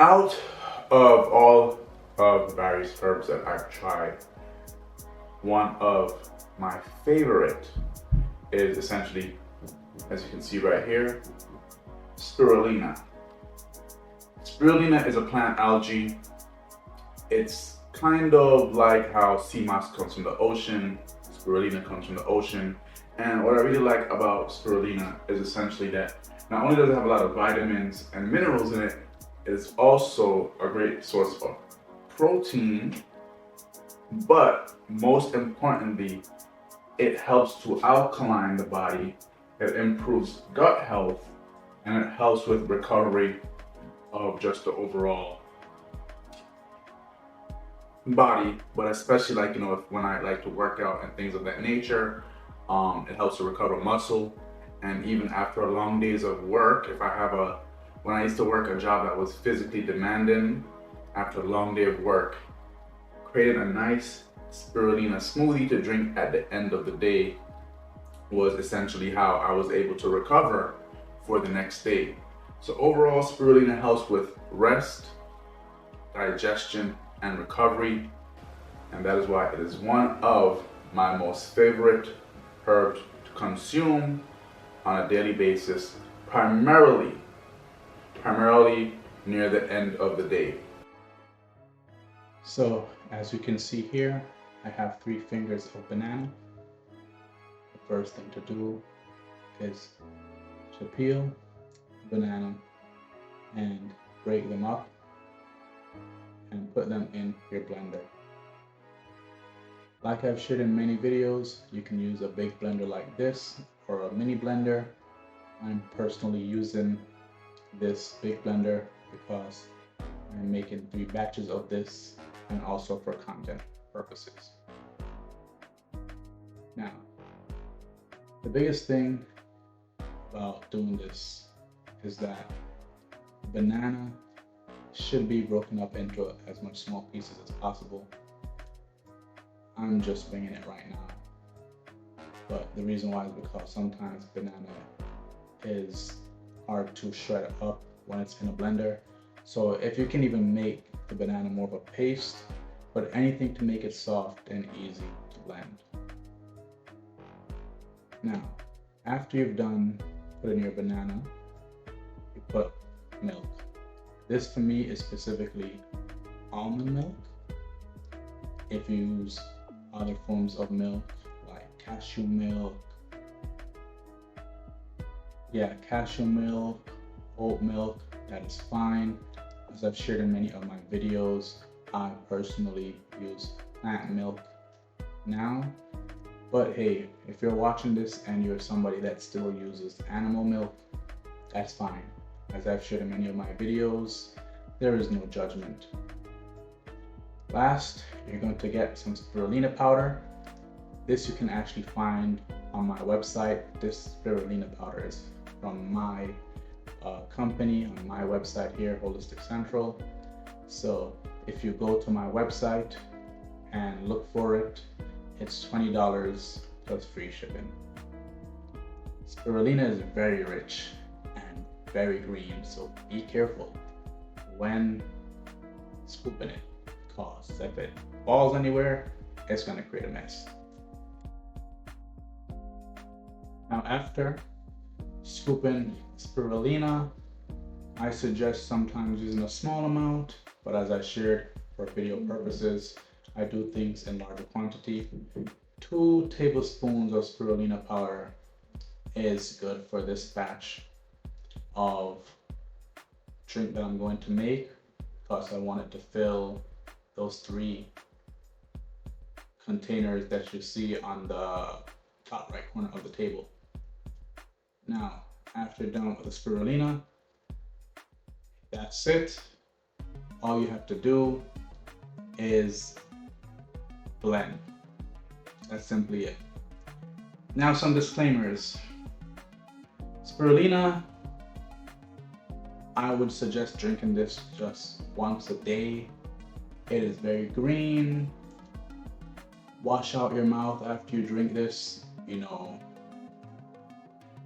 Out of all of the various herbs that I've tried, one of my favorite is essentially, as you can see right here, spirulina. Spirulina is a plant algae. It's kind of like how sea moss comes from the ocean, spirulina comes from the ocean. And what I really like about spirulina is essentially that not only does it have a lot of vitamins and minerals in it, it is also a great source of protein, but most importantly, it helps to alkaline the body, it improves gut health, and it helps with recovery of just the overall body, but especially like when I like to work out and things of that nature, it helps to recover muscle. And even after a long days of work, when I used to work a job that was physically demanding, after a long day of work, creating a nice spirulina smoothie to drink at the end of the day was essentially how I was able to recover for the next day. So overall, spirulina helps with rest, digestion, and recovery, and that is why it is one of my most favorite herbs to consume on a daily basis, primarily near the end of the day. So as you can see here, I have 3 fingers of banana. The first thing to do is to peel the banana and break them up and put them in your blender. Like I've shared in many videos, you can use a big blender like this or a mini blender. I'm personally using this big blender because I'm making 3 batches of this and also for content purposes. Now, the biggest thing about doing this is that banana should be broken up into as much small pieces as possible. I'm just winging it right now. But the reason why is because sometimes banana is hard to shred up when it's in a blender. So if you can even make the banana more of a paste, but anything to make it soft and easy to blend. Now, after you've done putting your banana, you put milk. This for me is specifically almond milk. If you use other forms of milk like cashew milk, oat milk, that is fine. As I've shared in many of my videos, I personally use plant milk now. But hey, if you're watching this and you're somebody that still uses animal milk, that's fine. As I've shared in many of my videos, there is no judgment. Last, you're going to get some spirulina powder. This you can actually find on my website. This spirulina powder is from my company on my website here, Holistic Central. So if you go to my website and look for it, it's $20 plus free shipping. Spirulina is very rich and very green, so be careful when scooping it, because if it falls anywhere, it's going to create a mess. Now after scooping spirulina, I suggest sometimes using a small amount, but as I shared for video purposes, I do things in larger quantity. 2 tablespoons of spirulina powder is good for this batch of drink that I'm going to make, because I want it to fill those 3 containers that you see on the top right corner of the table. Now, after you're done with the spirulina, that's it. All you have to do is blend. That's simply it. Now some disclaimers. Spirulina, I would suggest drinking this just once a day. It is very green. Wash out your mouth after you drink this.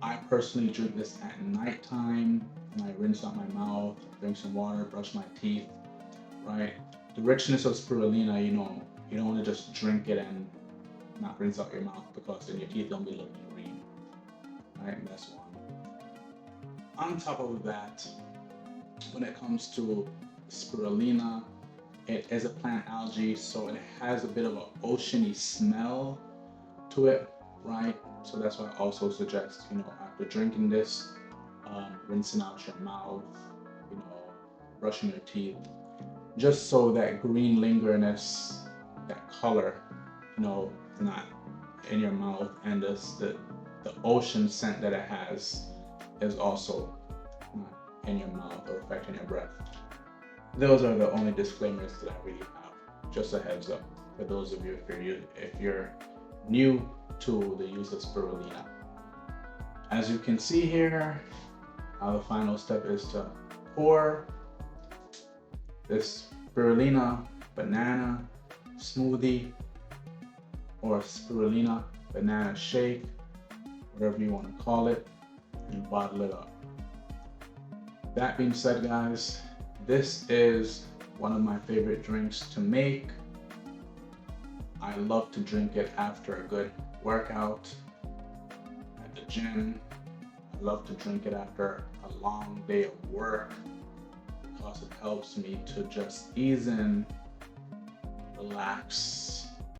I personally drink this at nighttime and I rinse out my mouth, drink some water, brush my teeth, right? The richness of spirulina, you know, you don't want to just drink it and not rinse out your mouth, because then your teeth don't be looking green, right? And that's one. On top of that, when it comes to spirulina, it is a plant algae, so it has a bit of an oceany smell to it, right? So that's why I also suggest, you know, after drinking this, rinsing out your mouth, you know, brushing your teeth, just so that green lingeriness, that color, you know, not in your mouth, and the ocean scent that it has is also not in your mouth or affecting your breath. Those are the only disclaimers that I really have. Just a heads up for those of you if you're new to the use of spirulina. As you can see here, the final step is to pour this spirulina banana smoothie or spirulina banana shake, whatever you want to call it, and bottle it up. That being said, guys, this is one of my favorite drinks to make. I love to drink it after a good workout at the gym. I love to drink it after a long day of work, because it helps me to just ease in, relax,